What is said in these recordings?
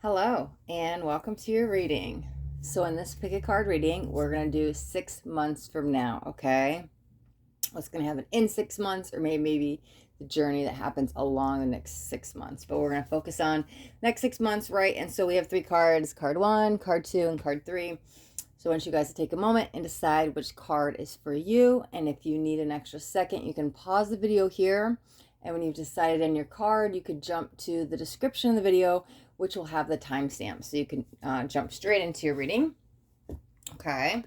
Hello, and welcome to your reading. So, in this pick a card reading, we're going to do 6 months from now, okay? What's going to happen in 6 months, or maybe the journey that happens along the next 6 months. But we're going to focus on next 6 months, right? And so we have 3 cards, card 1, card 2, and card 3. So I want you guys to take a moment and decide which card is for you. And if you need an extra second, you can pause the video here. And when you've decided on your card, you could jump to the description of the video, which will have the timestamp. So you can jump straight into your reading. Okay.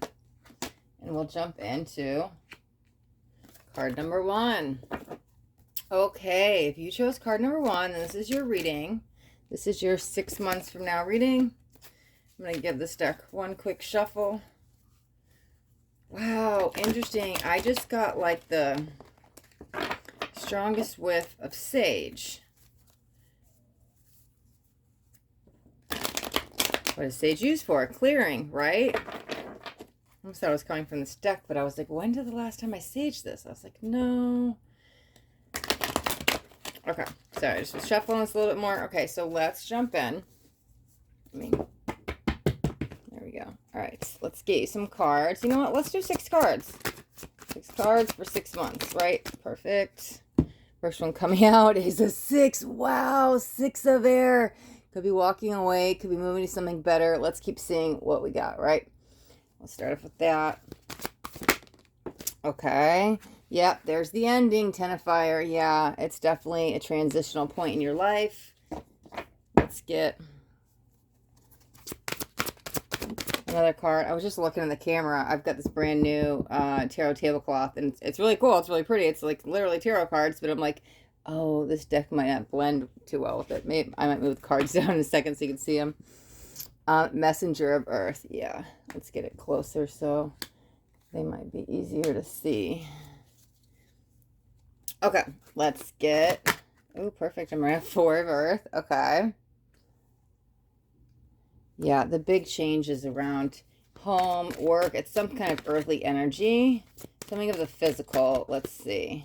And we'll jump into card number 1. Okay. If you chose card number 1, then this is your reading. This is your 6 months from now reading. I'm going to give this deck one quick shuffle. Wow, interesting. I just got like the strongest whiff of sage. What is sage used for? Clearing, right? I almost thought it was coming from this deck, but I was like, when did the last time I saged this? I was like, no. Okay, sorry, just shuffling this a little bit more. Okay, so let's jump in. There we go. All right, let's get you some cards. You know what? Let's do 6 cards. 6 cards for 6 months, right? Perfect. First one coming out is a 6. Wow, 6 of air. Could be walking away. Could be moving to something better. Let's keep seeing what we got, right? Let's start off with that. Okay. Yep, there's the ending. 10 of fire. Yeah, it's definitely a transitional point in your life. Let's get another card. I was just looking at the camera. I've got this brand new tarot tablecloth, and it's really cool. It's really pretty. It's like literally tarot cards, but I'm like, oh, this deck might not blend too well with it. Maybe I might move the cards down in a second so you can see them. Messenger of Earth. Yeah, let's get it closer so they might be easier to see. Okay, let's get... Oh, perfect. I'm at 4 of Earth. Okay. Yeah, the big change is around home, work. It's some kind of earthly energy. Something of the physical. Let's see.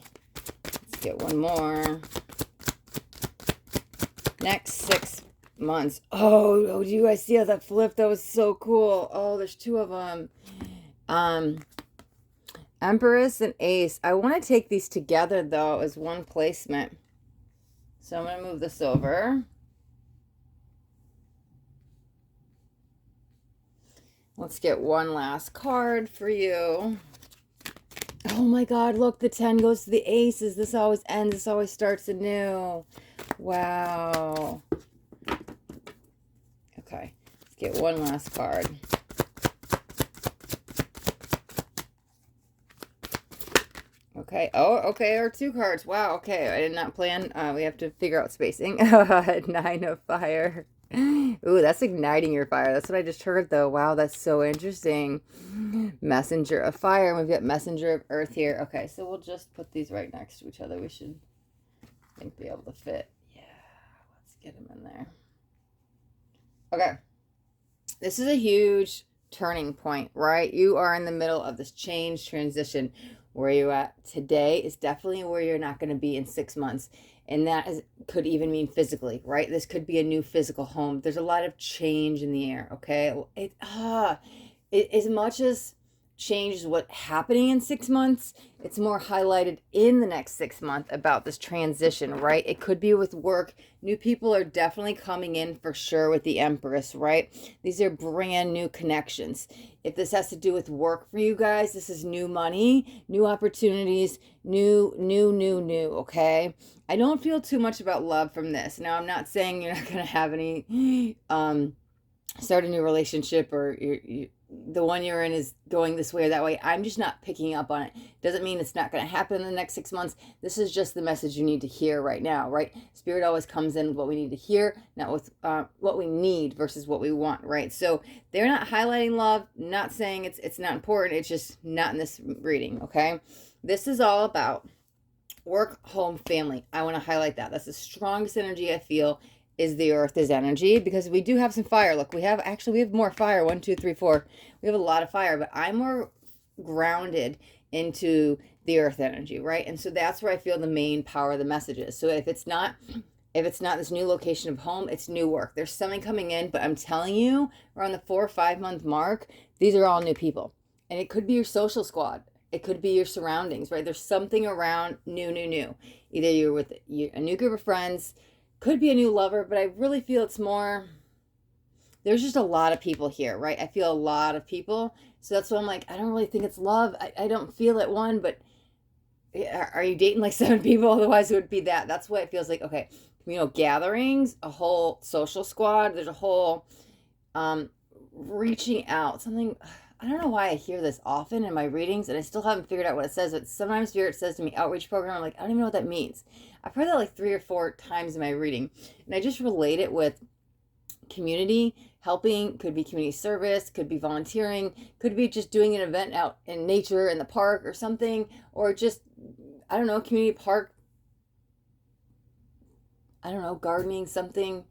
Let's get one more. Next 6 months. Oh, do you guys see how that flipped? That was so cool. Oh, there's 2 of them. Empress and Ace. I want to take these together, though, as one placement. So I'm going to move this over. Let's get one last card for you. Oh my God, look, the 10 goes to the aces. This always ends. This always starts anew. Wow. Okay, let's get one last card. Okay, oh, okay, or 2 cards. Wow, okay, I did not plan. We have to figure out spacing. 9 of fire. Ooh, that's igniting your fire. That's what I just heard, though. Wow, that's so interesting. Messenger of fire. And we've got messenger of earth here. Okay, so we'll just put these right next to each other. We should, I think, be able to fit. Yeah, let's get them in there. Okay. This is a huge turning point, right? You are in the middle of this change transition. Where you're at today is definitely where you're not going to be in 6 months. And that could even mean physically, right? This could be a new physical home. There's a lot of change in the air, okay? As much as change is what's happening in 6 months, it's more highlighted in the next 6 months about this transition, right? It could be with work. New people are definitely coming in for sure with the Empress, right? These are brand new connections. If this has to do with work for you guys, this is new money, new opportunities, new, okay? I don't feel too much about love from this. Now, I'm not saying you're not going to have any, start a new relationship or the one you're in is going this way or that way. I'm just not picking up on it. Doesn't mean it's not going to happen in the next 6 months. This is just the message you need to hear right now, right? Spirit always comes in with what we need to hear, not with what we need versus what we want, right? So they're not highlighting love, not saying it's not important. It's just not in this reading, okay? This is all about work, home, family. I want to highlight that. That's the strongest energy I feel is the earth is energy, because we do have some fire. Look, we have more fire. 1, 2, 3, 4. We have a lot of fire, but I'm more grounded into the earth energy, right? And so that's where I feel the main power of the messages. So if it's not If it's not this new location of home, it's new work. There's something coming in, but I'm telling you, around the 4 or 5 month mark, these are all new people. And it could be your social squad. It could be your surroundings, right? There's something around new. Either you're with a new group of friends, could be a new lover, but I really feel it's more, there's just a lot of people here, right? I feel a lot of people. So that's why I'm like, I don't really think it's love. I don't feel it one, but are you dating like 7 people? Otherwise it would be that. That's what it feels like. Okay. Communal gatherings, a whole social squad. There's a whole reaching out. Something, I don't know why I hear this often in my readings, and I still haven't figured out what it says, but sometimes Spirit says to me, outreach program. I'm like, I don't even know what that means. I've heard that like 3 or 4 times in my reading, and I just relate it with community helping. Could be community service, could be volunteering, could be just doing an event out in nature in the park or something, or just, I don't know, community park, I don't know, gardening, something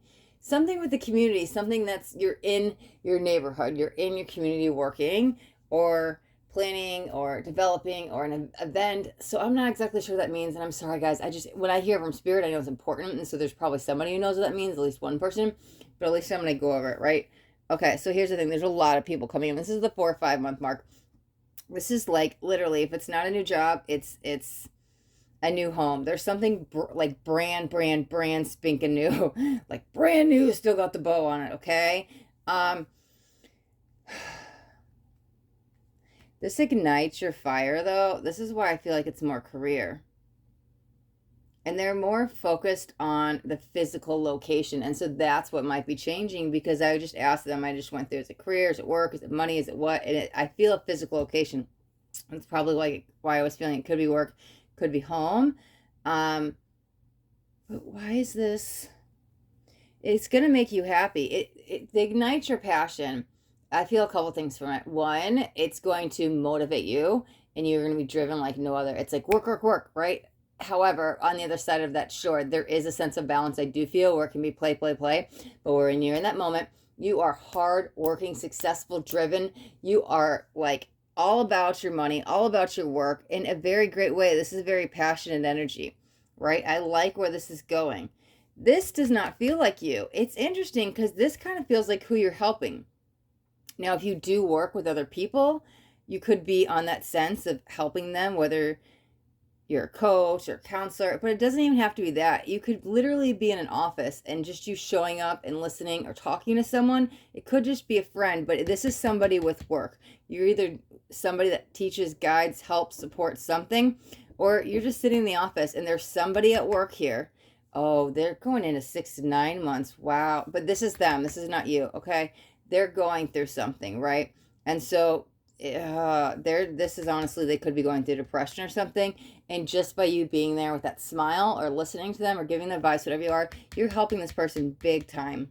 with the community, something that's, you're in your neighborhood, you're in your community working or planning or developing or an event. So I'm not exactly sure what that means, and I'm sorry guys, I just, when I hear from Spirit, I know it's important, and so there's probably somebody who knows what that means, at least one person, but at least I'm going to go over it, right? Okay, so here's the thing, there's a lot of people coming in. This is the 4 or 5 month mark. This is like literally, if it's not a new job, it's a new home. There's something like brand spinking new, like brand new, still got the bow on it. Okay. This ignites your fire though. This is why I feel like it's more career, and they're more focused on the physical location. And so that's what might be changing, because I just asked them, I just went through, is it career, is it work, is it money, is it what? And I feel a physical location. That's probably like why I was feeling it could be work, could be home. But why is this? It's going to make you happy. It ignites your passion. I feel a couple things from it. One, it's going to motivate you, and you're going to be driven like no other. It's like work, right? However, on the other side of that, sure, there is a sense of balance I do feel, where it can be play. But when you're in that moment, you are hard working, successful, driven. You are like all about your money, all about your work in a very great way. This is a very passionate energy, right? I like where this is going. This does not feel like you. It's interesting because this kind of feels like who you're helping. Now, if you do work with other people, you could be on that sense of helping them, whether you're a coach or a counselor, but it doesn't even have to be that. You could literally be in an office and just you showing up and listening or talking to someone. It could just be a friend, but this is somebody with work. You're either somebody that teaches, guides, helps, supports something, or you're just sitting in the office and there's somebody at work here. Oh, they're going into 6 to 9 months. Wow. But this is them. This is not you. Okay. They're going through something, right? And so this is honestly, they could be going through depression or something, and just by you being there with that smile or listening to them or giving them advice, whatever you are, you're helping this person big time,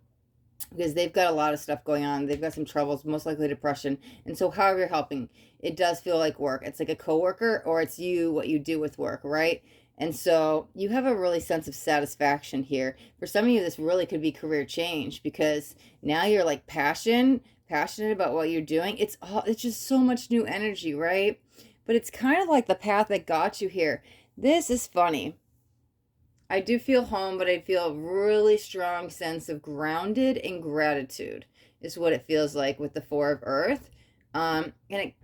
because they've got a lot of stuff going on. They've got some troubles, most likely depression. And so however you're helping, it does feel like work. It's like a coworker, or it's you, what you do with work, right? And so you have a really sense of satisfaction here. For some of you, this really could be career change, because now you're like passionate about what you're doing. It's just so much new energy, right? But it's kind of like the path that got you here. This is funny. I do feel home, but I feel a really strong sense of grounded and gratitude is what it feels like with the 4 of Earth. And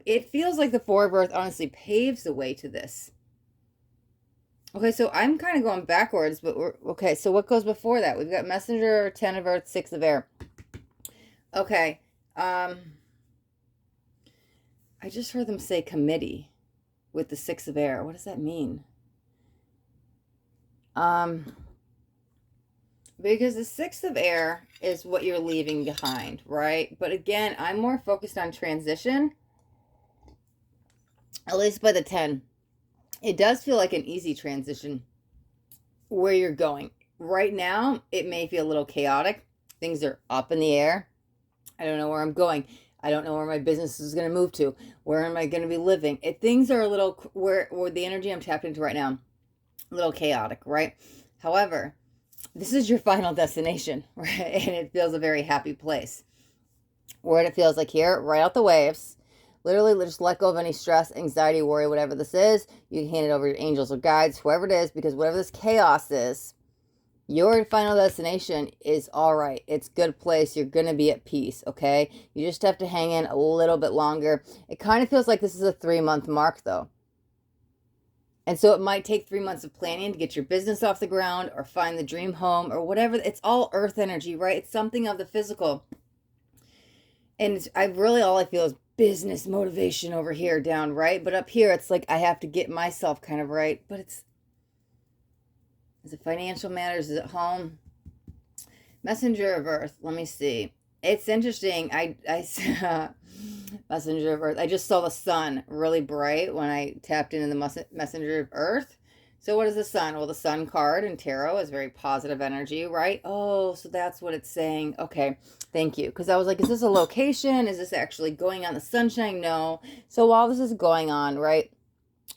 it feels like the 4 of Earth honestly paves the way to this. Okay, so I'm kind of going backwards, but okay, so what goes before that? We've got Messenger, 10 of Earth, 6 of Air. Okay. I just heard them say committee with the 6 of Air. What does that mean? Because the 6 of Air is what you're leaving behind, right? But again, I'm more focused on transition, at least by the 10. It does feel like an easy transition where you're going. Right now, it may feel a little chaotic. Things are up in the air. I don't know where I'm going. I don't know where my business is going to move to. Where am I going to be living? Things are a little, where the energy I'm tapped into right now, a little chaotic, right? However, this is your final destination, right? And it feels a very happy place. Where it feels like here, right out the waves. Literally, just let go of any stress, anxiety, worry, whatever this is. You can hand it over to your angels or guides, whoever it is, because whatever this chaos is, Your final destination is all right. It's a good place. You're going to be at peace, okay? You just have to hang in a little bit longer. It kind of feels like this is a 3-month mark, though. And so it might take 3 months of planning to get your business off the ground or find the dream home or whatever. It's all earth energy, right? It's something of the physical. And all I feel is business motivation over here down, right? But up here, it's like I have to get myself kind of right. But is it financial matters? Is it home? Messenger of Earth. Let me see. It's interesting. Messenger of Earth. I just saw the sun really bright when I tapped into the Messenger of Earth. So what is the sun? Well, the sun card in tarot is very positive energy, right? Oh, so that's what it's saying. Okay, thank you. Because I was like, is this a location? Is this actually going on the sunshine? No. So while this is going on, right?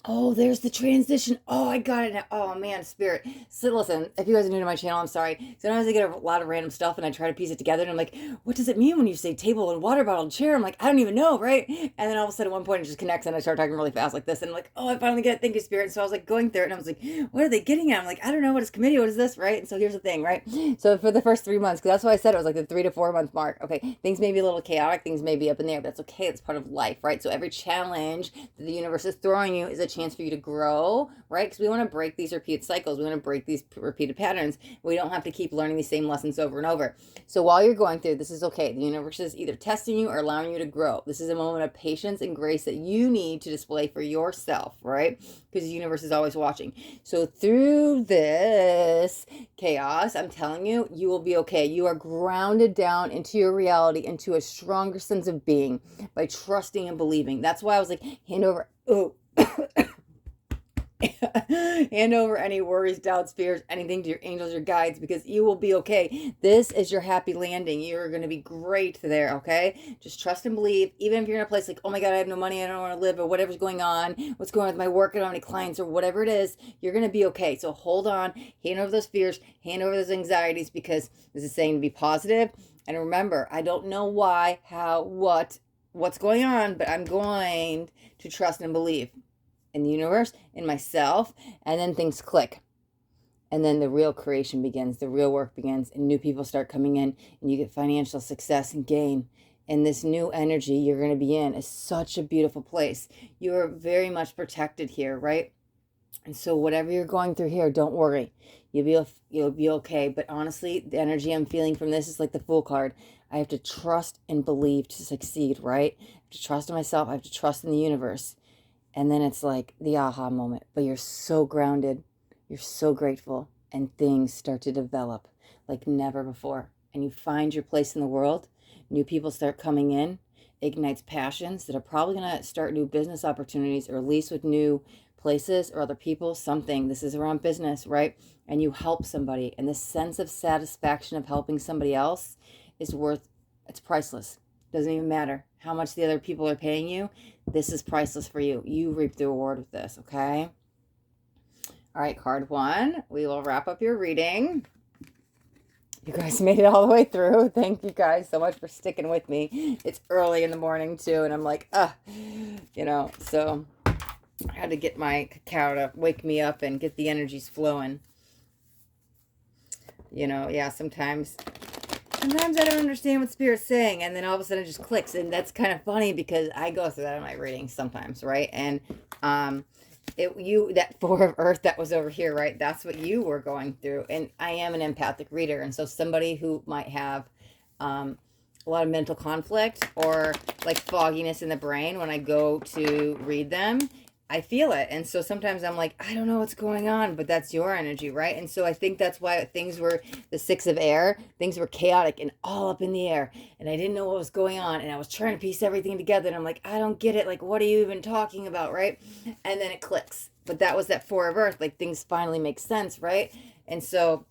Oh, there's the transition. Oh, I got it now. Oh, man, spirit. So listen, if you guys are new to my channel, I'm sorry. Sometimes I get a lot of random stuff and I try to piece it together and I'm like, what does it mean when you say table and water bottle and chair? I'm like, I don't even know, right? And then all of a sudden at one point it just connects and I start talking really fast like this and I'm like, oh, I finally get it. Thank you, spirit. And so I was like going through it and I was like, what are they getting at? I'm like, I don't know. What is committee? What is this, right? And so here's the thing, right? So for the first 3 months, because that's why I said it was like the 3 to 4 month mark. Okay, things may be a little chaotic. Things may be up in the air, but that's okay. It's part of life, right? So every challenge that the universe is throwing you is a chance for you to grow, right? Because we want to break these repeated cycles. We want to break these repeated patterns. We don't have to keep learning these same lessons over and over. So while you're going through, this is okay. The universe is either testing you or allowing you to grow. This is a moment of patience and grace that you need to display for yourself, right? Because the universe is always watching. So through this chaos, I'm telling you, you will be okay. You are grounded down into your reality, into a stronger sense of being by trusting and believing. That's why I was like, hand over, hand over any worries, doubts, fears, anything to your angels, your guides, because you will be okay. This is your happy landing. You're going to be great there, okay? Just trust and believe. Even if you're in a place like, oh my God, I have no money, I don't want to live, or whatever's going on, what's going on with my work, I don't have any clients, or whatever it is, you're going to be okay. So hold on, hand over those fears, hand over those anxieties, because this is saying to be positive. And remember, I don't know why, how, what's going on, but I'm going to trust and believe in the universe, in myself, and then things click. And then the real creation begins, the real work begins, and new people start coming in, and you get financial success and gain. And this new energy you're going to be in is such a beautiful place. You are very much protected here, right? And so whatever you're going through here, don't worry. You'll be okay. But honestly, the energy I'm feeling from this is like the Fool card. I have to trust and believe to succeed, right? I have to trust in myself. I have to trust in the universe. And then it's like the aha moment, but you're so grounded, you're so grateful, and things start to develop like never before. And you find your place in the world, new people start coming in, ignites passions that are probably going to start new business opportunities, or at least with new places or other people, something. This is around business, right? And you help somebody, and the sense of satisfaction of helping somebody else is it's priceless. Doesn't even matter how much the other people are paying you. This is priceless for you. You reap the reward with this, okay? All right, card 1. We will wrap up your reading. You guys made it all the way through. Thank you guys so much for sticking with me. It's early in the morning, too, and I'm like, so I had to get my cacao to wake me up and get the energies flowing. Sometimes I don't understand what Spirit's saying, and then all of a sudden it just clicks, and that's kind of funny because I go through that in my readings sometimes, right? And that 4 of Earth that was over here, right? That's what you were going through, and I am an empathic reader, and so somebody who might have a lot of mental conflict or like fogginess in the brain, when I go to read them, I feel it. And so sometimes I'm like, I don't know what's going on, but that's your energy, right? And so I think that's why things were the 6 of air. Things were chaotic and all up in the air. And I didn't know what was going on. And I was trying to piece everything together. And I'm like, I don't get it. Like, what are you even talking about, right? And then it clicks. But that was that 4 of Earth. Like, things finally make sense, right? And so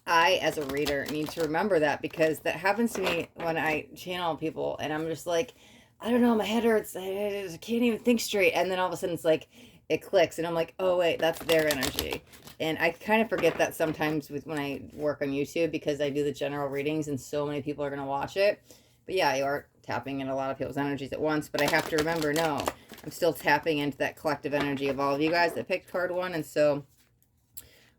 I, as a reader, need to remember that, because that happens to me when I channel people. And I'm just like, I don't know, my head hurts, I can't even think straight. And then all of a sudden it's like, it clicks, and I'm like, oh wait, that's their energy. And I kind of forget that sometimes when I work on YouTube, because I do the general readings and so many people are going to watch it. But yeah, you are tapping in a lot of people's energies at once, but I have to remember, no, I'm still tapping into that collective energy of all of you guys that picked card 1. And so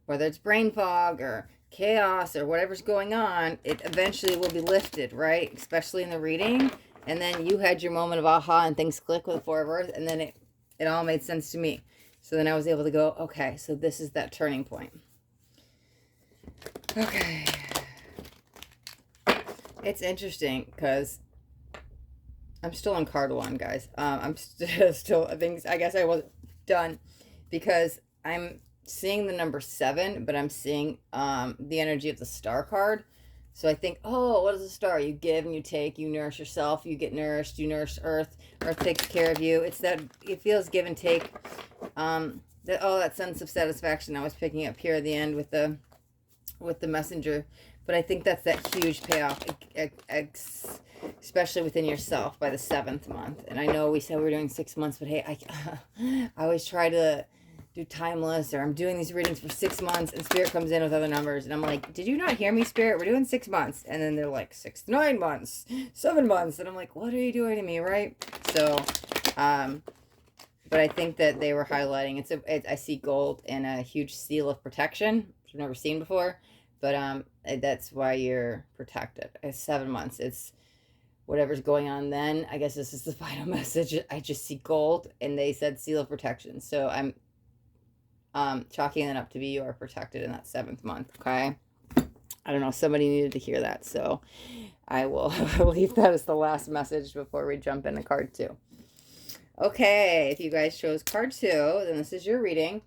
whether it's brain fog or chaos or whatever's going on, it eventually will be lifted, right? Especially in the reading. And then you had your moment of aha and things click with the Four of Earth, and then it all made sense to me. So then I was able to go, okay, so this is that turning point. Okay. It's interesting because I'm still on card 1, guys. I'm still, I guess I wasn't done because I'm seeing the number 7, but I'm seeing the energy of the star card. So I think, oh, what is a star? You give and you take, you nourish yourself, you get nourished, you nourish Earth, Earth takes care of you. It's that, it feels give and take. That sense of satisfaction I was picking up here at the end with the messenger. But I think that's that huge payoff, especially within yourself by the 7th month. And I know we said we were doing 6 months, but hey, I always try to do timeless, or I'm doing these readings for 6 months, and Spirit comes in with other numbers, and I'm like, did you not hear me, Spirit? We're doing 6 months. And then they're like 6 to 9 months, 7 months, and I'm like, what are you doing to me, right? So but I think that they were highlighting, I see gold and a huge seal of protection, which I've never seen before, but that's why you're protected. It's 7 months. It's whatever's going on then. I guess this is the final message. I just see gold, and they said seal of protection. So I'm chalking it up to be you are protected in that 7th month, okay? I don't know, somebody needed to hear that, so I will leave that as the last message before we jump into card 2. Okay, if you guys chose card 2, then this is your reading.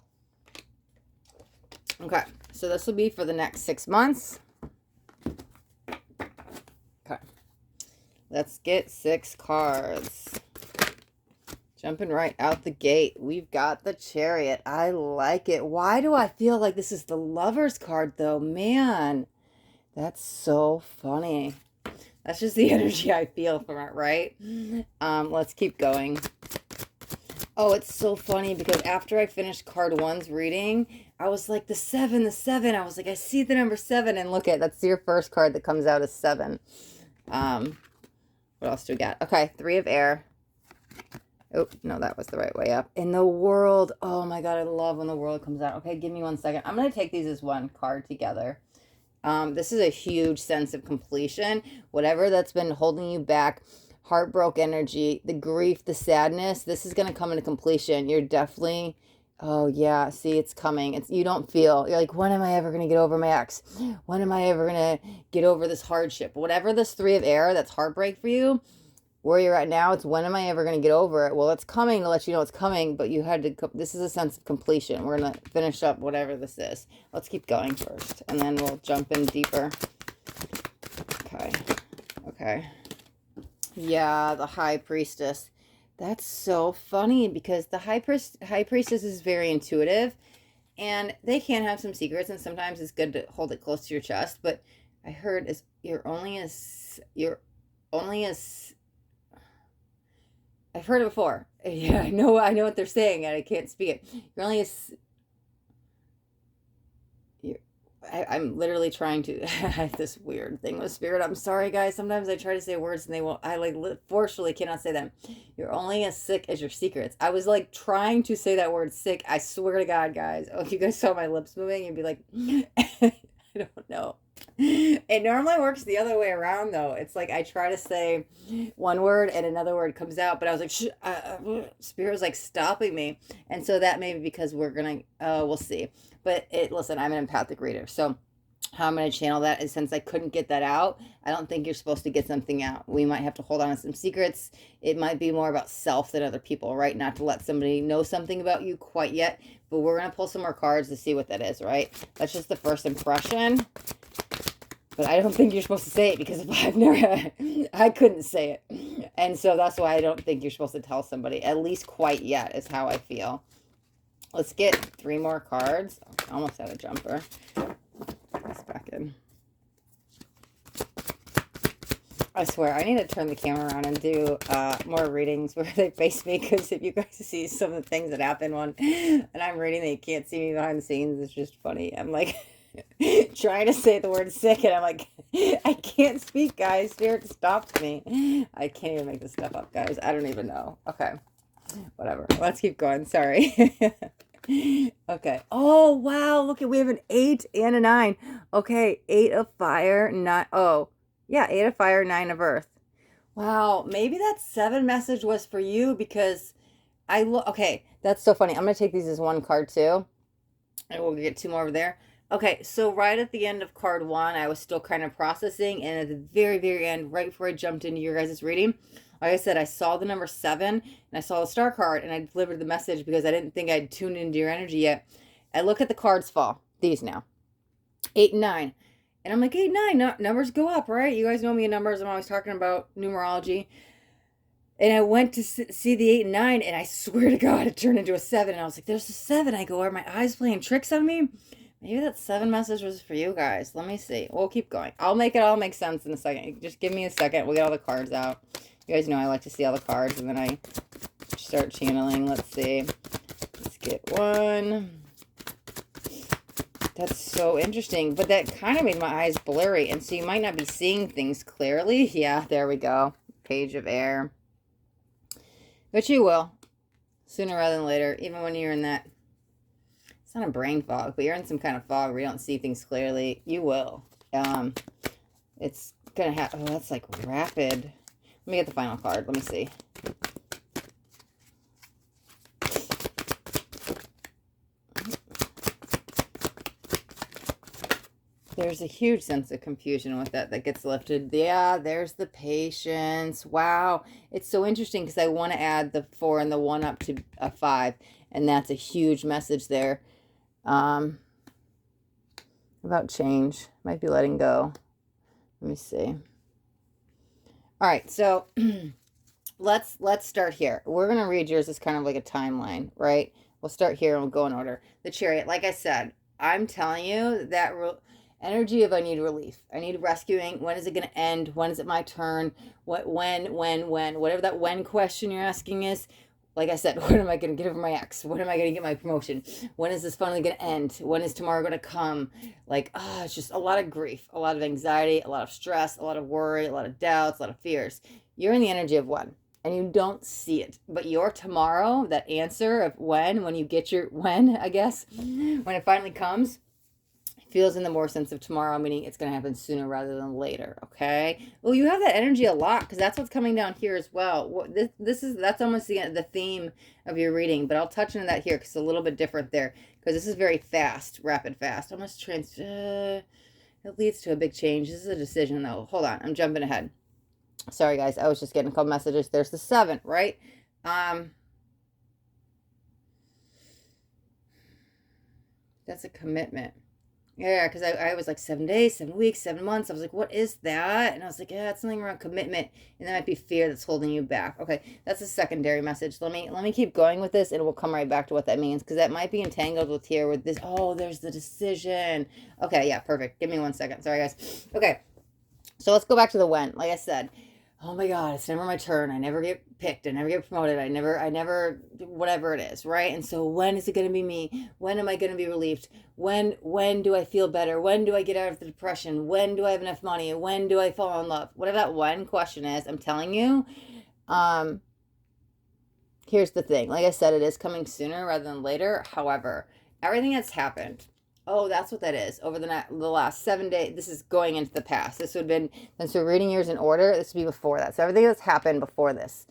Okay, so this will be for the next 6 months. Okay, let's get 6 cards. Jumping right out the gate, we've got the Chariot. I like it. Why do I feel like this is the Lover's card, though? Man, that's so funny. That's just the energy I feel from it, right? Let's keep going. Oh, it's so funny because after I finished card 1's reading, I was like, the 7. I was like, I see the number 7, and look at, that's your first card that comes out as 7. What else do we got? Okay, 3 of Air. Oh, no, that was the right way up. In the World. Oh my God, I love when the World comes out. Okay, give me 1 second. I'm going to take these as one card together. This is a huge sense of completion. Whatever that's been holding you back, heartbroken energy, the grief, the sadness, this is going to come into completion. You're definitely, oh yeah, see, it's coming. You don't feel, you're like, when am I ever going to get over my ex? When am I ever going to get over this hardship? Whatever this 3 of Air, that's heartbreak for you, where you're at now, it's when am I ever going to get over it? Well, it's coming to let you know it's coming, but you had to, this is a sense of completion. We're going to finish up whatever this is. Let's keep going first, and then we'll jump in deeper. Okay. Okay. Yeah, the High Priestess. That's so funny because the High Priestess is very intuitive, and they can have some secrets, and sometimes it's good to hold it close to your chest, but I heard is you're only as I've heard it before. Yeah, I know what they're saying, and I can't speak it. You're only as... I'm literally trying to... I have this weird thing with Spirit. I'm sorry, guys. Sometimes I try to say words, and they won't... I, fortunately cannot say them. You're only as sick as your secrets. I was, trying to say that word, sick. I swear to God, guys. Oh, if you guys saw my lips moving, you'd be like... I don't know. It normally works the other way around, though. It's like I try to say one word and another word comes out, but I was like, Spirit was stopping me. And so that may be because we're going to, we'll see. But listen, I'm an empathic reader. So how I'm going to channel that is, since I couldn't get that out, I don't think you're supposed to get something out. We might have to hold on to some secrets. It might be more about self than other people, right? Not to let somebody know something about you quite yet. But we're going to pull some more cards to see what that is, right? That's just the first impression. But I don't think you're supposed to say it because I couldn't say it. And so that's why I don't think you're supposed to tell somebody, at least quite yet, is how I feel. Let's get 3 more cards. I almost had a jumper. Let's back in. I swear, I need to turn the camera around and do more readings where they face me, because if you guys see some of the things that happen and I'm reading and you can't see me behind the scenes, it's just funny. I'm like... trying to say the word sick, and I'm like, I can't speak, guys. Spirit stopped me. I can't even make this stuff up, guys. I don't even know. Okay, whatever. Let's keep going. Sorry. Okay. Oh, wow. Look at, we have an 8 and a 9. Okay. 8 of fire, 9. Oh, yeah. 8 of fire, 9 of earth. Wow. Maybe that 7 message was for you because I look. Okay. That's so funny. I'm going to take these as one card too. And we'll get 2 more over there. Okay. So right at the end of card 1, I was still kind of processing. And at the very, very end, right before I jumped into your guys' reading, like I said, I saw the number 7 and I saw the star card and I delivered the message because I didn't think I'd tuned into your energy yet. I look at the cards fall, these now, 8 and 9. And I'm like, 8, 9, no, numbers go up, right? You guys know me in numbers. I'm always talking about numerology. And I went to see the 8 and 9, and I swear to God, it turned into a 7. And I was like, there's a 7. I go, are my eyes playing tricks on me? Maybe that 7 message was for you guys. Let me see. We'll keep going. I'll make it all make sense in a second. Just give me a second. We'll get all the cards out. You guys know I like to see all the cards, and then I start channeling. Let's see. Let's get one. That's so interesting, but that kind of made my eyes blurry, and so you might not be seeing things clearly. Yeah, there we go. Page of air. But you will, sooner rather than later, even when you're in that, it's not a brain fog, but you're in some kind of fog where you don't see things clearly. You will. It's going to happen. Oh, that's like rapid. Let me get the final card. Let me see. There's a huge sense of confusion with that gets lifted. Yeah, there's the patience. Wow. It's so interesting because I want to add the 4 and the 1 up to a 5. And that's a huge message there. About change. Might be letting go. Let me see. All right, so let's start here. We're going to read yours as kind of like a timeline, right? We'll start here and we'll go in order. The Chariot, like I said, I'm telling you that energy of I need relief. I need rescuing. When is it going to end? When is it my turn? When? Whatever that when question you're asking is. Like I said, when am I going to get over my ex? When am I going to get my promotion? When is this finally going to end? When is tomorrow going to come? Like, it's just a lot of grief, a lot of anxiety, a lot of stress, a lot of worry, a lot of doubts, a lot of fears. You're in the energy of when, and you don't see it. But your tomorrow, that answer of when you get your when, I guess, when it finally comes, feels in the more sense of tomorrow, meaning it's going to happen sooner rather than later. Okay. Well, you have that energy a lot because that's what's coming down here as well. That's almost the theme of your reading, but I'll touch on that here because it's a little bit different there because this is very fast, rapid, fast. Almost it leads to a big change. This is a decision though. Hold on. I'm jumping ahead. Sorry guys. I was just getting a couple messages. There's the 7, right? That's a commitment. Yeah, because I was like 7 days, 7 weeks, 7 months. I was like, what is that? And I was like, yeah, it's something around commitment. And that might be fear that's holding you back. Okay, that's a secondary message. Let me keep going with this and we'll come right back to what that means. Because that might be entangled with here with this. Oh, there's the decision. Okay, yeah, perfect. Give me 1 second. Sorry, guys. Okay, so let's go back to the when. Like I said, oh my God, it's never my turn. I never get picked. I never get promoted. I never, whatever it is, right? And so when is it going to be me? When am I going to be relieved? When do I feel better? When do I get out of the depression? When do I have enough money? When do I fall in love? Whatever that one question is, I'm telling you, here's the thing. Like I said, it is coming sooner rather than later. However, everything that's happened, oh, that's what that is. Over the last 7 days, this is going into the past. This would have been, since we're reading yours in order, this would be before that. So everything that's happened before this.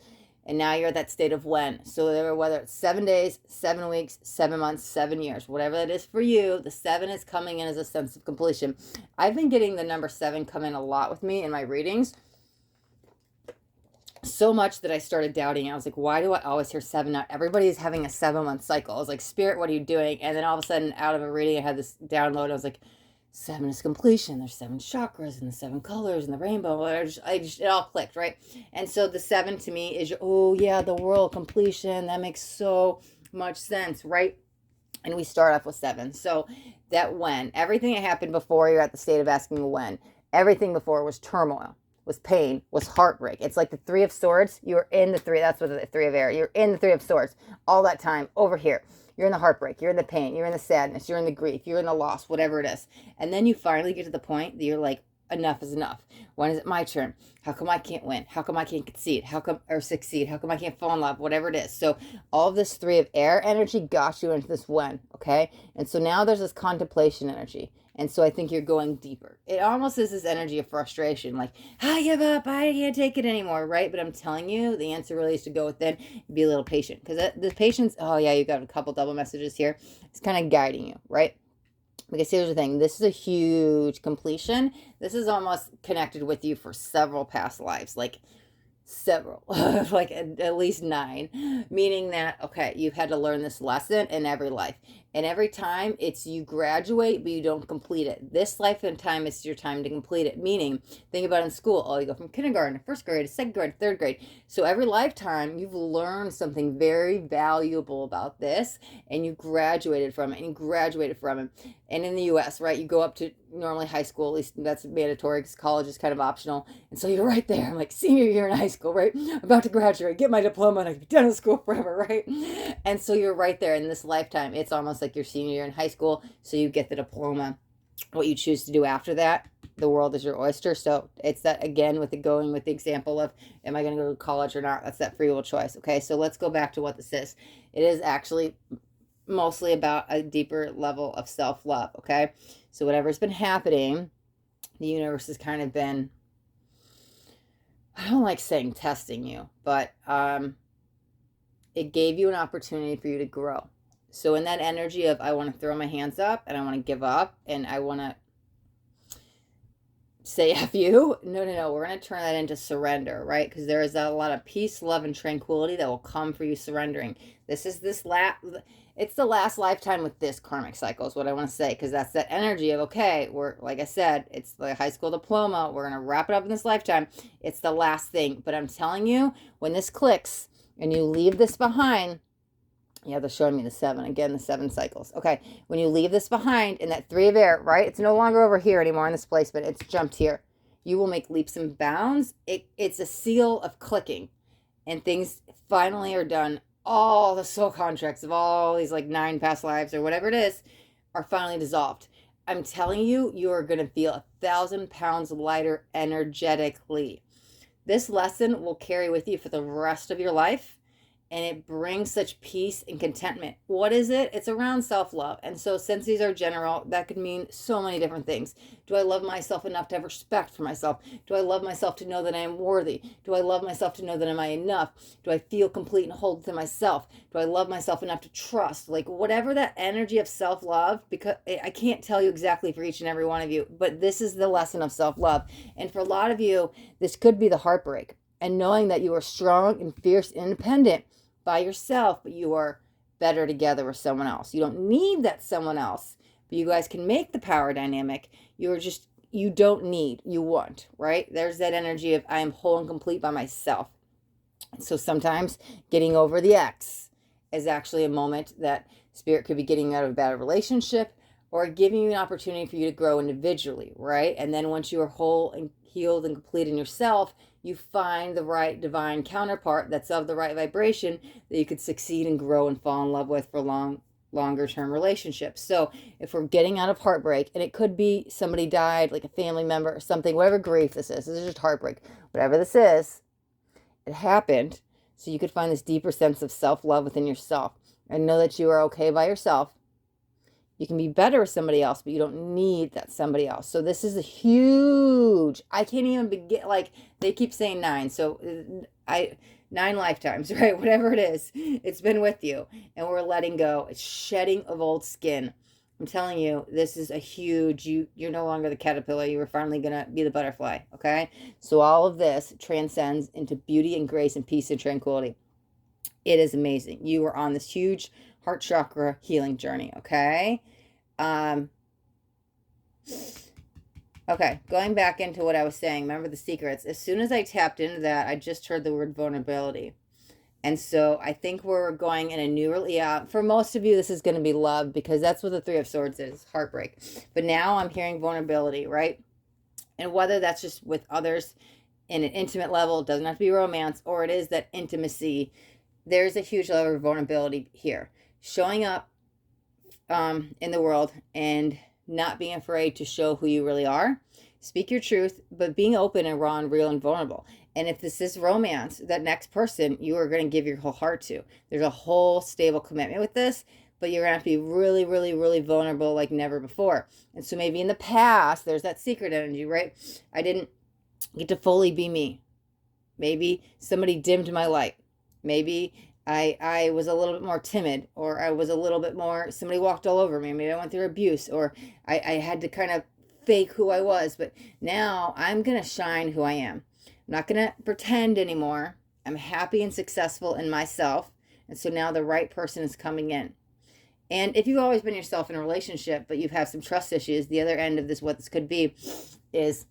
And now you're at that state of when. So whether it's 7 days, 7 weeks, 7 months, 7 years, whatever that is for you, the 7 is coming in as a sense of completion. I've been getting the number 7 come in a lot with me in my readings. So much that I started doubting. I was like, why do I always hear 7? Not everybody is having a 7-month cycle. I was like, Spirit, what are you doing? And then all of a sudden, out of a reading, I had this download. I was like, 7 is completion. There's 7 chakras and the 7 colors and the rainbow. It all clicked, right? And so the 7 to me is, oh yeah, the world completion. That makes so much sense, right? And we start off with 7. So that when, everything that happened before, you're at the state of asking when. Everything before was turmoil, was pain, was heartbreak. It's like the 3 of Swords. You're in the 3. That's what the 3 of Air. You're in the 3 of Swords all that time over here. You're in the heartbreak. You're in the pain. You're in the sadness. You're in the grief. You're in the loss, whatever it is. And then you finally get to the point that you're like, enough is enough? When is it my turn? How come I can't win? How come I can't succeed? How come I can't fall in love? Whatever it is. So all of this 3 of air energy got you into this when, okay? And so now there's this contemplation energy. And so I think you're going deeper. It almost is this energy of frustration, like, I give up, I can't take it anymore, right? But I'm telling you, the answer really is to go within and be a little patient. Because the patience, oh yeah, you got a couple double messages here. It's kind of guiding you, right? Because here's the thing, this is a huge completion. This is almost connected with you for several past lives, like several, like at least 9, meaning that, okay, you've had to learn this lesson in every life. And every time it's you graduate, but you don't complete it. This life and time is your time to complete it. Meaning, think about in school, oh, you go from kindergarten to first grade to second grade to third grade. So every lifetime, you've learned something very valuable about this, and you graduated from it, and you graduated from it. And in the U.S., right, you go up to normally high school, at least that's mandatory because college is kind of optional. And so you're right there. I'm like senior year in high school, right? About to graduate, get my diploma, and I can be done with school forever, right? And so you're right there in this lifetime. It's almost like your senior year in high school. So you get the diploma. What you choose to do after that, the world is your oyster. So it's that, again, with the example of, am I going to go to college or not? That's that free will choice. Okay, so let's go back to what this is. It is actually mostly about a deeper level of self-love, okay? So whatever's been happening, the universe has kind of been, I don't like saying testing you, but it gave you an opportunity for you to grow. So in that energy of, I want to throw my hands up and I want to give up and I want to say F you. No. We're going to turn that into surrender, right? Because there is a lot of peace, love, and tranquility that will come for you surrendering. It's the last lifetime with this karmic cycle is what I want to say. Because that's that energy of, okay, we're, like I said, it's the high school diploma. We're going to wrap it up in this lifetime. It's the last thing. But I'm telling you, when this clicks and you leave this behind, yeah, they're showing me the 7. Again, the 7 cycles. Okay, when you leave this behind in that 3 of air, right? It's no longer over here anymore in this place, but it's jumped here. You will make leaps and bounds. It's a seal of clicking. And things finally are done. All the soul contracts of all these like 9 past lives or whatever it is are finally dissolved. I'm telling you, you are going to feel 1,000 pounds lighter energetically. This lesson will carry with you for the rest of your life. And it brings such peace and contentment. What is it? It's around self-love. And so since these are general, that could mean so many different things. Do I love myself enough to have respect for myself? Do I love myself to know that I am worthy? Do I love myself to know that am I enough? Do I feel complete and whole within myself? Do I love myself enough to trust? Like whatever that energy of self-love, because I can't tell you exactly for each and every one of you, but this is the lesson of self-love. And for a lot of you, this could be the heartbreak. And knowing that you are strong and fierce, independent, by yourself, but you are better together with someone else. You don't need that someone else, but you guys can make the power dynamic. You don't need, you want, right? There's that energy of I am whole and complete by myself. So sometimes getting over the ex is actually a moment that spirit could be getting out of a bad relationship or giving you an opportunity for you to grow individually, right? And then once you are whole and healed and complete in yourself, you find the right divine counterpart that's of the right vibration that you could succeed and grow and fall in love with for longer term relationships. So if we're getting out of heartbreak, and it could be somebody died, like a family member or something, whatever grief this is just heartbreak, whatever this is, it happened. So you could find this deeper sense of self-love within yourself and know that you are okay by yourself. You can be better with somebody else, but you don't need that somebody else. So this is a huge, I can't even begin, like they keep saying 9. So 9 lifetimes, right? Whatever it is, it's been with you and we're letting go. It's shedding of old skin. I'm telling you, this is a huge, you're no longer the caterpillar. You were finally going to be the butterfly. Okay. So all of this transcends into beauty and grace and peace and tranquility. It is amazing. You are on this huge heart chakra healing journey. Okay. Okay, going back into what I was saying, remember the secrets. As soon as I tapped into that, I just heard the word vulnerability. And so I think we're going in a new, for most of you, this is going to be love because that's what the 3 of Swords is, heartbreak. But now I'm hearing vulnerability, right? And whether that's just with others in an intimate level, it doesn't have to be romance, or it is that intimacy, there's a huge level of vulnerability here. Showing up in the world and not being afraid to show who you really are, Speak your truth, but being open and raw and real and vulnerable. And if this is romance, that next person you are going to give your whole heart to. There's a whole stable commitment with this, but you're going to have to be really, really, really vulnerable like never before. And so maybe in the past, there's that secret energy, right? I didn't get to fully be me. Maybe somebody dimmed my light. Maybe I was a little bit more timid, or I was a little bit more, somebody walked all over me. Maybe I went through abuse, or I had to kind of fake who I was. But now I'm going to shine who I am. I'm not going to pretend anymore. I'm happy and successful in myself. And so now the right person is coming in. And if you've always been yourself in a relationship, but you've had some trust issues, the other end of this, what this could be, is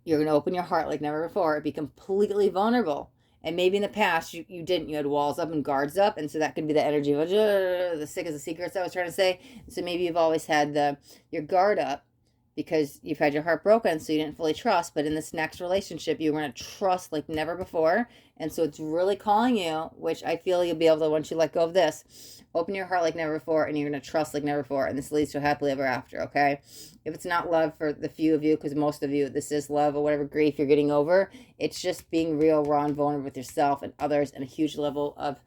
you're going to open your heart like never before, be completely vulnerable. And maybe in the past you didn't. You had walls up and guards up. And so that could be the energy of the sick as the secrets I was trying to say. So maybe you've always had your guard up because you've had your heart broken, so you didn't fully trust. But in this next relationship, you're going to trust like never before. And so it's really calling you, which I feel you'll be able to, once you let go of this, open your heart like never before, and you're going to trust like never before. And this leads to a happily ever after, okay? If it's not love for the few of you, because most of you, this is love or whatever grief you're getting over, it's just being real, raw, and vulnerable with yourself and others, and a huge level of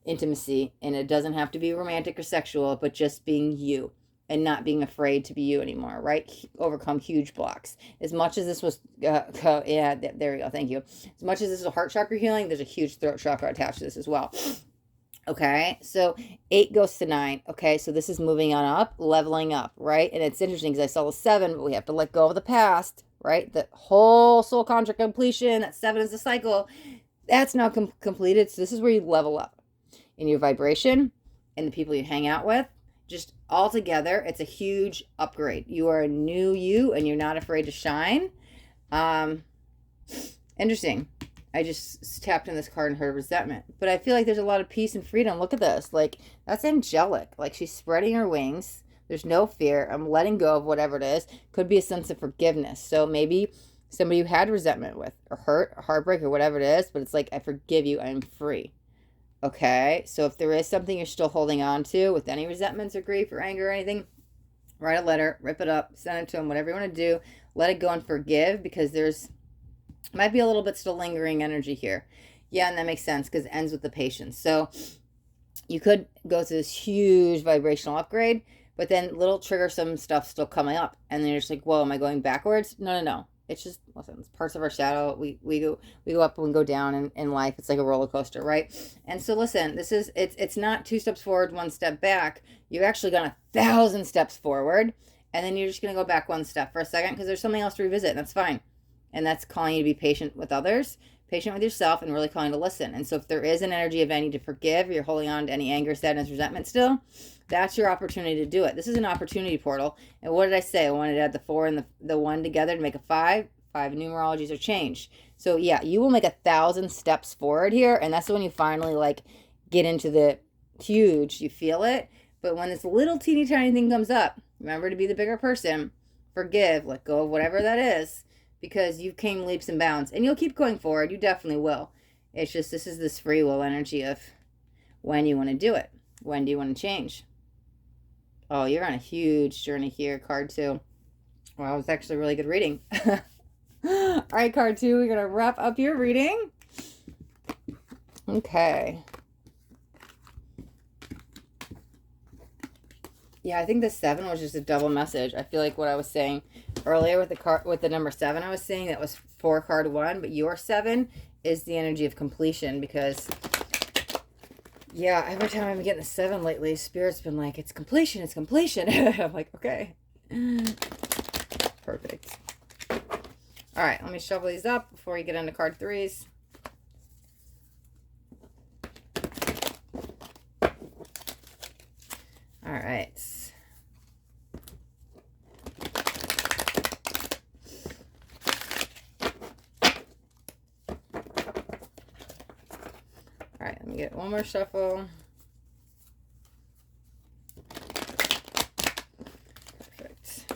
intimacy. And it doesn't have to be romantic or sexual, but just being you and not being afraid to be you anymore, right? Overcome huge blocks. As much as this was, yeah, there we go, thank you. As much as this is a heart chakra healing, there's a huge throat chakra attached to this as well. Okay, so 8 goes to 9. Okay, so this is moving on up, leveling up, right? And it's interesting because I saw the 7, but we have to let go of the past, right? The whole soul contract completion, that 7 is the cycle. That's now completed. So this is where you level up in your vibration and the people you hang out with. Just all together, it's a huge upgrade. You are a new you, and you're not afraid to shine. Interesting. I just tapped in this card and heard resentment. But I feel like there's a lot of peace and freedom. Look at this. Like, that's angelic. Like, she's spreading her wings. There's no fear. I'm letting go of whatever it is. Could be a sense of forgiveness. So maybe somebody you had resentment with, or hurt, or heartbreak, or whatever it is. But it's like, I forgive you. I'm free. Okay? So if there is something you're still holding on to with any resentments or grief or anger or anything, write a letter, rip it up, send it to them, whatever you want to do. Let it go and forgive, because there's might be a little bit still lingering energy here. Yeah, and that makes sense because it ends with the patience. So you could go through this huge vibrational upgrade, but then little triggersome stuff still coming up. And then you're just like, whoa, am I going backwards? No. It's just, listen, it's parts of our shadow. We go up and go down in life. It's like a roller coaster, right? And so listen, this is, it's not 2 steps forward, 1 step back. You've actually gone 1,000 steps forward. And then you're just going to go back 1 step for a second because there's something else to revisit, and that's fine. And that's calling you to be patient with others, patient with yourself, and really calling to listen. And so if there is an energy of any to forgive, you're holding on to any anger, sadness, resentment still, that's your opportunity to do it. This is an opportunity portal. And what did I say? I wanted to add the 4 and the 1 together to make a 5. 5 numerologies are changed. So yeah, you will make 1,000 steps forward here. And that's when you finally like get into the huge, you feel it. But when this little teeny tiny thing comes up, remember to be the bigger person, forgive, let go of whatever that is. Because you came leaps and bounds, and you'll keep going forward. You definitely will. It's just, this is this free will energy of when you want to do it. When do you want to change? Oh, you're on a huge journey here, card 2. Well, it was actually a really good reading. All right, card 2, we're going to wrap up your reading. Okay. Yeah, I think the 7 was just a double message. I feel like what I was saying earlier with the card, with the number 7, I was saying that was for card 1, but your 7 is the energy of completion, because yeah, every time I'm getting a 7 lately, Spirit's been like, it's completion, it's completion. I'm like, okay. Perfect. All right, let me shuffle these up before we get into card 3s. All right. All right, let me get one more shuffle. Perfect.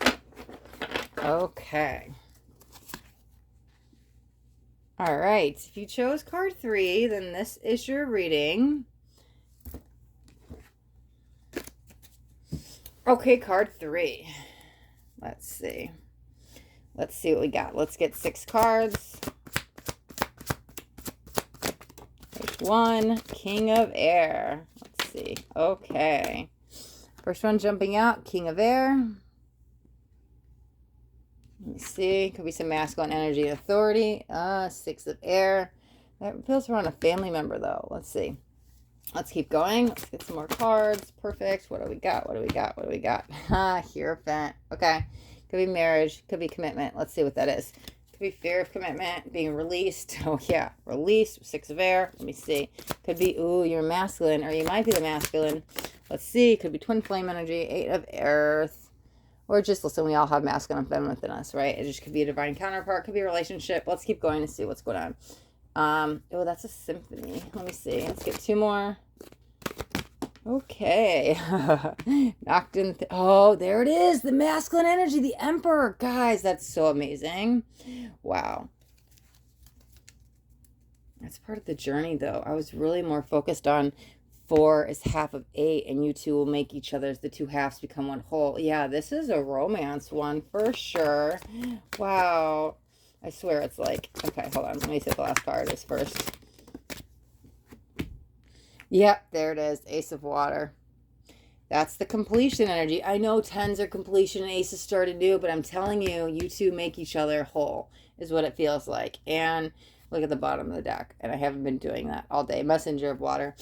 Okay. All right, if you chose card 3, then this is your reading. Okay, card 3. Let's see. Let's see what we got. Let's get 6 cards. There's 1. King of Air. Let's see. Okay. First one jumping out. King of Air. Let me see. Could be some masculine energy and authority. 6 of Air. That feels around a family member, though. Let's see. Let's keep going. Let's get some more cards. Perfect. What do we got? What do we got? What do we got? Hierophant. Okay. Could be marriage. Could be commitment. Let's see what that is. Could be fear of commitment. Being released. Oh, yeah. Released. 6 of Air. Let me see. Could be, ooh, you're masculine. Or you might be the masculine. Let's see. Could be twin flame energy. 8 of Earth. Or just, listen, we all have masculine and feminine within us, right? It just could be a divine counterpart. Could be a relationship. Let's keep going to see what's going on. Oh, that's a symphony. Let me see. Let's get 2 more. Okay. Knocked in. Oh, there it is. The masculine energy, the Emperor. Guys, that's so amazing. Wow. That's part of the journey, though. I was really more focused on 4 is half of 8, and you two will make each other's, the 2 halves become one whole. Yeah, this is a romance one for sure. Wow. I swear it's like, okay, hold on. Let me see if the last card is first. Yep, there it is. Ace of Water. That's the completion energy. I know 10s are completion and aces started new, but I'm telling you, you two make each other whole is what it feels like. And look at the bottom of the deck. And I haven't been doing that all day. Messenger of Water.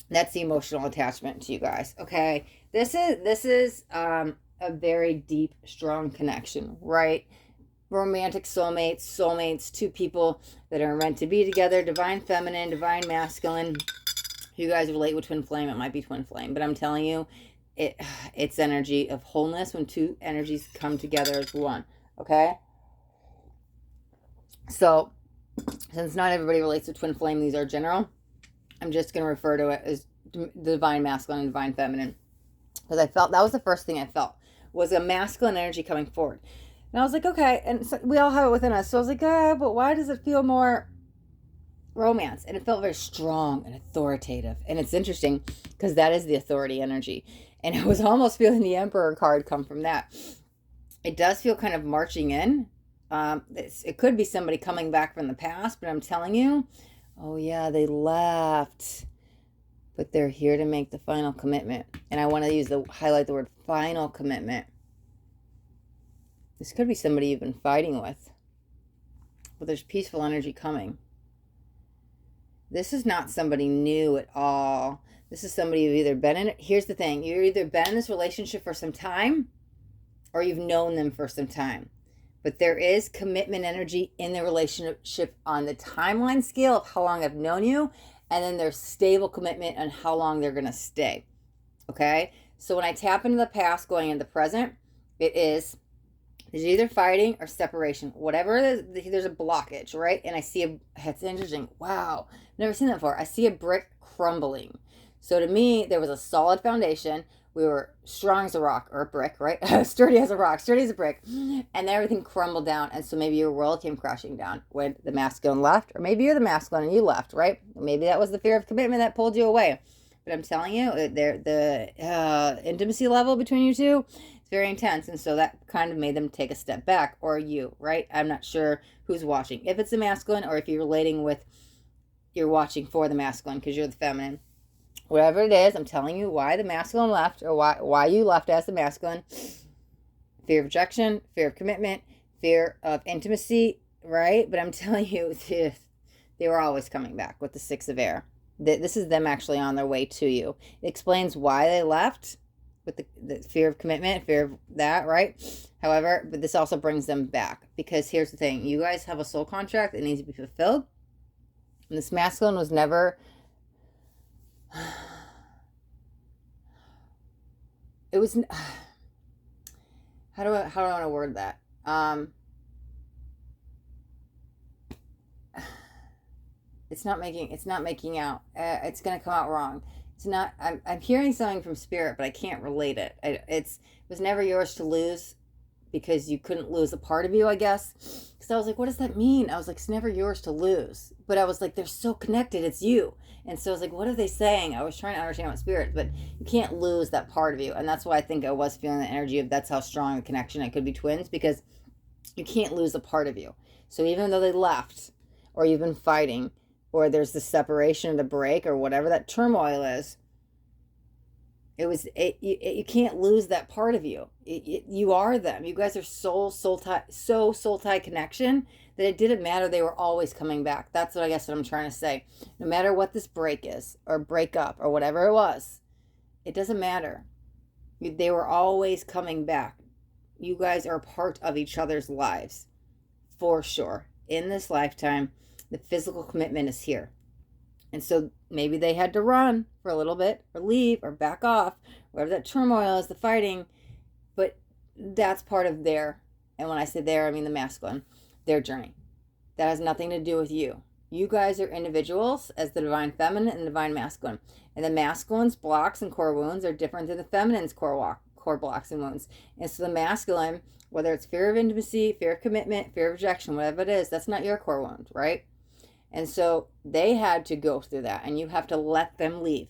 That's the emotional attachment to you guys. Okay. This is a very deep, strong connection, right? Romantic soulmates, 2 people that are meant to be together, divine feminine, divine masculine. If you guys relate with twin flame, it might be twin flame, but I'm telling you, it's energy of wholeness when 2 energies come together as one, okay? So, since not everybody relates to twin flame, these are general, I'm just going to refer to it as the divine masculine and divine feminine, because I felt, that was the first thing I felt, was a masculine energy coming forward. And I was like, okay, and so we all have it within us. So I was like, but why does it feel more romance? And it felt very strong and authoritative. And it's interesting because that is the authority energy. And I was almost feeling the Emperor card come from that. It does feel kind of marching in. It could be somebody coming back from the past, but I'm telling you, oh yeah, they left. But they're here to make the final commitment. And I want to highlight the word final commitment. This could be somebody you've been fighting with. But there's peaceful energy coming. This is not somebody new at all. This is somebody you've either been in. Here's the thing. You've either been in this relationship for some time or you've known them for some time. But there is commitment energy in the relationship on the timeline scale of how long I've known you. And then there's stable commitment on how long they're going to stay. Okay? So when I tap into the past going into the present, there's either fighting or separation. Whatever it is, there's a blockage, right? And I see it's interesting. Wow. Never seen that before. I see a brick crumbling. So to me, there was a solid foundation. We were strong as a rock, or a brick, right? Sturdy as a rock, sturdy as a brick. And then everything crumbled down. And so maybe your world came crashing down when the masculine left. Or maybe you're the masculine and you left, right? Maybe that was the fear of commitment that pulled you away. But I'm telling you, the intimacy level between you two, very intense, and so that kind of made them take a step back, or you, right? I'm not sure who's watching, if it's the masculine or if you're relating with, you're watching for the masculine because you're the feminine. Whatever it is, I'm telling you why the masculine left, or why you left as the masculine. Fear of rejection, fear of commitment, fear of intimacy, right? But I'm telling you, they were always coming back with the 6 of Air. This is them actually on their way to you. It explains why they left, with the fear of commitment, fear of that, right? However, but this also brings them back, because here's the thing. You guys have a soul contract that needs to be fulfilled. And this masculine was never... It was... How do I want to word that? It's not making out. It's going to come out wrong. It's not, I'm hearing something from spirit, but I can't relate it. It was never yours to lose, because you couldn't lose a part of you, I guess. Because I was like, what does that mean? I was like, it's never yours to lose. But I was like, they're so connected, it's you. And so I was like, what are they saying? I was trying to understand what spirit, but you can't lose that part of you. And that's why I think I was feeling the energy of that's how strong the connection. It could be twins, because You can't lose a part of you. So even though they left, or you've been fighting, or there's the separation or the break or whatever that turmoil is, you can't lose that part of you. You are them. You guys are soul tie connection that it didn't matter. They were always coming back. That's what I guess what I'm trying to say. No matter what this break is or break up or whatever it was, it doesn't matter. They were always coming back. You guys are part of each other's lives for sure. In this lifetime, the physical commitment is here. And so maybe they had to run for a little bit or leave or back off, whatever that turmoil is, the fighting. But that's part of their, and when I say their, I mean the masculine, their journey. That has nothing to do with you. You guys are individuals as the divine feminine and the divine masculine. And the masculine's blocks and core wounds are different than the feminine's core blocks and wounds. And so the masculine, whether it's fear of intimacy, fear of commitment, fear of rejection, whatever it is, that's not your core wound, right? And so they had to go through that, and you have to let them leave.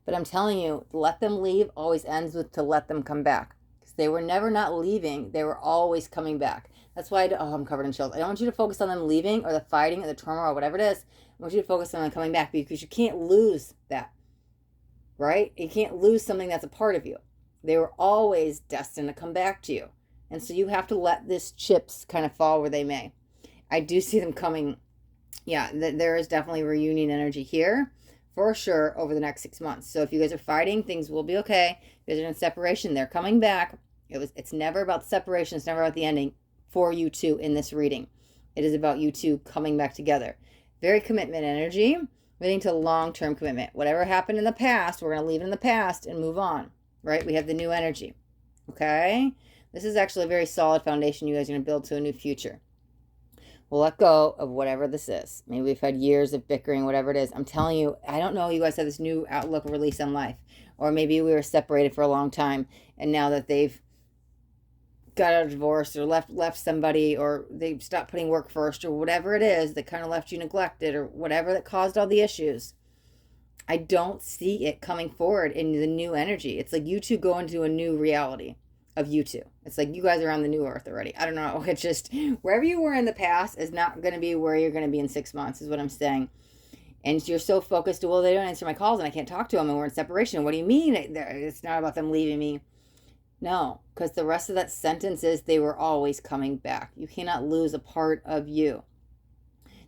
But I'm telling you, let them leave always ends with to let them come back. Because they were never not leaving. They were always coming back. That's why I'm covered in chills. I don't want you to focus on them leaving or the fighting or the turmoil or whatever it is. I want you to focus on them coming back, because you can't lose that, right? You can't lose something that's a part of you. They were always destined to come back to you. And so you have to let this chips kind of fall where they may. I do see them coming. Yeah, there is definitely reunion energy here for sure over the next 6 months. So if you guys are fighting, things will be okay. If you guys are in separation, they're coming back. It's never about the separation. It's never about the ending for you two in this reading. It is about you two coming back together. Very commitment energy, leading to long-term commitment. Whatever happened in the past, we're going to leave it in the past and move on, right? We have the new energy, okay? This is actually a very solid foundation you guys are going to build to a new future. We'll let go of whatever this is. Maybe we've had years of bickering, whatever it is. I'm telling you, I don't know, you guys have this new outlook or release on life. Or maybe we were separated for a long time, and now that they've got a divorce or left somebody, or they stopped putting work first, or whatever it is that kind of left you neglected, or whatever that caused all the issues. I don't see it coming forward in the new energy. It's like you two go into a new reality of you two. It's like you guys are on the new earth already. I don't know. It's just wherever you were in the past is not going to be where you're going to be in 6 months, is what I'm saying. And you're so focused, well, they don't answer my calls and I can't talk to them and we're in separation. What do you mean? It's not about them leaving me. No, because the rest of that sentence is they were always coming back. You cannot lose a part of you.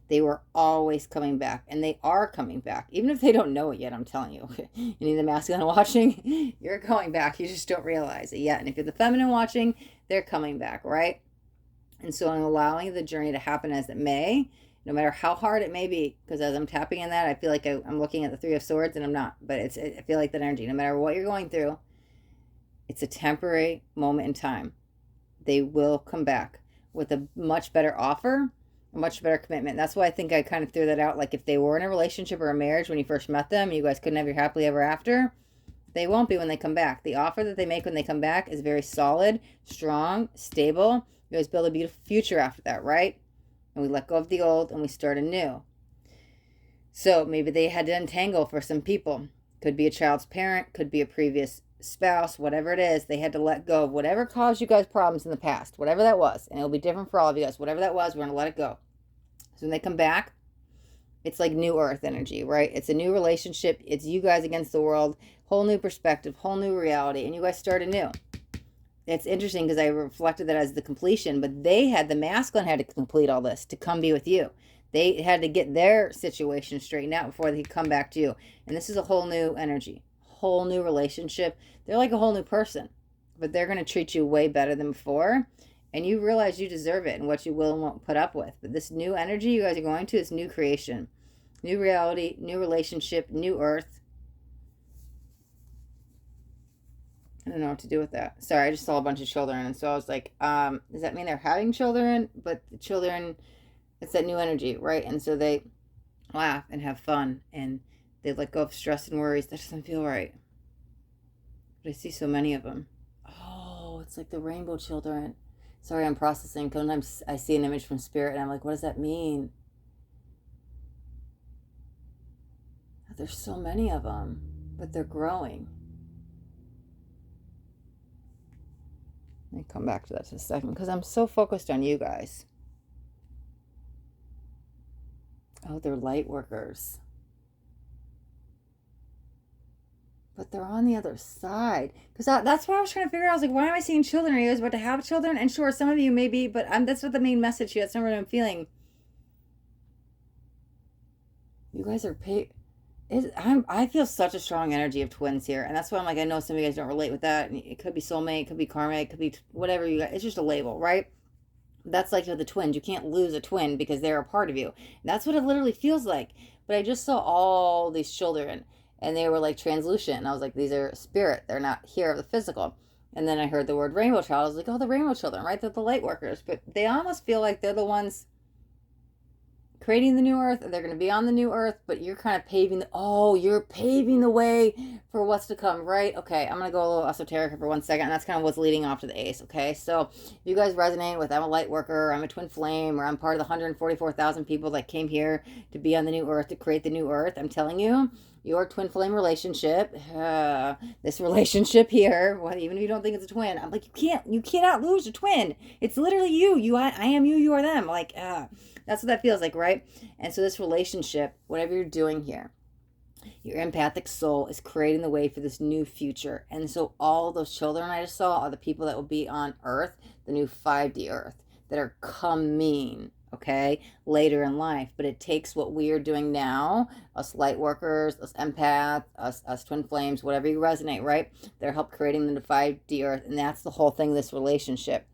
They were always coming back, and they are coming back. Even if they don't know it yet, I'm telling you. You need the masculine watching, you're going back. You just don't realize it yet. And if you're the feminine watching, they're coming back, right? And so I'm allowing the journey to happen as it may, no matter how hard it may be, because as I'm tapping in that, I feel like I'm looking at the Three of Swords, and I'm not. But I feel like that energy, no matter what you're going through, it's a temporary moment in time. They will come back with a much better offer, a much better commitment. That's why I think I kind of threw that out. Like if they were in a relationship or a marriage when you first met them, you guys couldn't have your happily ever after, they won't be when they come back. The offer that they make when they come back is very solid, strong, stable. You guys build a beautiful future after that, right? And we let go of the old and we start anew. So maybe they had to untangle for some people. Could be a child's parent, could be a previous spouse, whatever it is. They had to let go of whatever caused you guys problems in the past, whatever that was. And it'll be different for all of you guys. Whatever that was, we're going to let it go. So when they come back, it's like new earth energy, right? It's a new relationship. It's you guys against the world, whole new perspective, whole new reality, and you guys start anew. It's interesting because I reflected that as the completion, but the masculine had to complete all this to come be with you. They had to get their situation straightened out before they could come back to you. And this is a whole new energy, whole new relationship. They're like a whole new person, but they're going to treat you way better than before. And you realize you deserve it and what you will and won't put up with. But this new energy you guys are going to is new creation, new reality, new relationship, new earth. I don't know what to do with that. Sorry, I just saw a bunch of children. And so I was like, does that mean they're having children? But the children, it's that new energy, right? And so they laugh and have fun. And they let go of stress and worries. That doesn't feel right. But I see so many of them. Oh, it's like the rainbow children. Sorry, I'm processing. Sometimes I see an image from spirit and I'm like, what does that mean? There's so many of them, but they're growing. Let me come back to that in a second because I'm so focused on you guys. Oh, they're light workers. But they're on the other side. Because that's what I was trying to figure out. I was like, why am I seeing children? Are you guys about to have children? And sure, some of you may be, but that's not the main message here. That's not what I'm feeling. You guys are I feel such a strong energy of twins here. And that's why I'm like, I know some of you guys don't relate with that. It could be soulmate, it could be karma, it could be whatever you got. It's just a label, right? That's like the twins. You can't lose a twin because they're a part of you. And that's what it literally feels like. But I just saw all these children and they were like translucent. And I was like, these are spirit. They're not here of the physical. And then I heard the word rainbow child. I was like, oh, the rainbow children, right? They're the light workers. But they almost feel like they're the ones creating the new earth. They're going to be on the new earth, but you're kind of you're paving the way for what's to come, right? Okay, I'm going to go a little esoteric for 1 second, and that's kind of what's leading off to the ace, okay? So if you guys resonate with I'm a light worker, I'm a twin flame, or I'm part of the 144,000 people that came here to be on the new earth, to create the new earth, I'm telling you, your twin flame relationship, this relationship here, well, even if you don't think it's a twin, I'm like, you cannot lose a twin. It's literally you. I am you, you are them. Like, that's what that feels like, right? And so this relationship, whatever you're doing here, your empathic soul is creating the way for this new future. And so all those children I just saw are the people that will be on Earth, the new 5D Earth, that are coming, okay, later in life. But it takes what we are doing now, us light workers, us empaths, us twin flames, whatever you resonate, right? They're help creating the 5D Earth. And that's the whole thing, this relationship.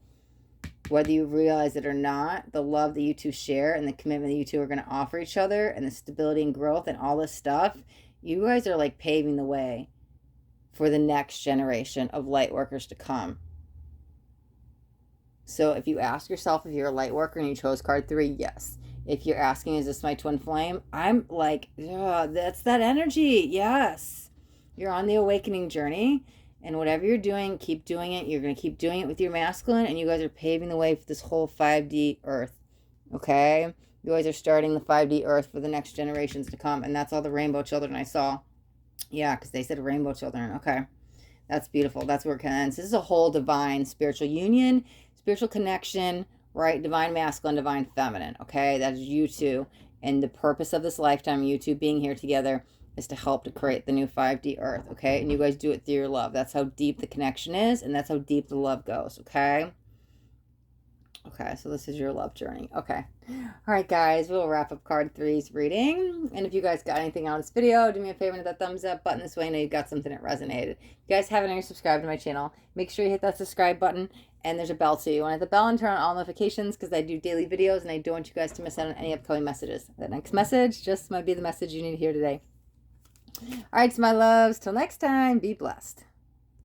Whether you realize it or not, the love that you two share and the commitment that you two are going to offer each other and the stability and growth and all this stuff, you guys are like paving the way for the next generation of light workers to come. So if you ask yourself if you're a light worker and you chose card 3, yes. If you're asking, is this my twin flame? I'm like, that's that energy. Yes. You're on the awakening journey. And whatever you're doing, keep doing it. You're going to keep doing it with your masculine. And you guys are paving the way for this whole 5D Earth. Okay? You guys are starting the 5D Earth for the next generations to come. And that's all the rainbow children I saw. Yeah, because they said rainbow children. Okay. That's beautiful. That's where it ends. This is a whole divine spiritual union, spiritual connection, right? Divine masculine, divine feminine. Okay? That is you two. And the purpose of this lifetime, you two being here together, is to help to create the new 5D Earth, okay? And you guys do it through your love. That's how deep the connection is, and that's how deep the love goes, okay? Okay, so this is your love journey. Okay. All right, guys, we'll wrap up card 3's reading. And if you guys got anything out of this video, do me a favor and hit that thumbs up button this way. I know you got something that resonated. If you guys haven't already subscribed to my channel, make sure you hit that subscribe button. And there's a bell too. You want to hit the bell and turn on all notifications because I do daily videos and I don't want you guys to miss out on any upcoming messages. That next message just might be the message you need to hear today. All right, my loves. Till next time, be blessed.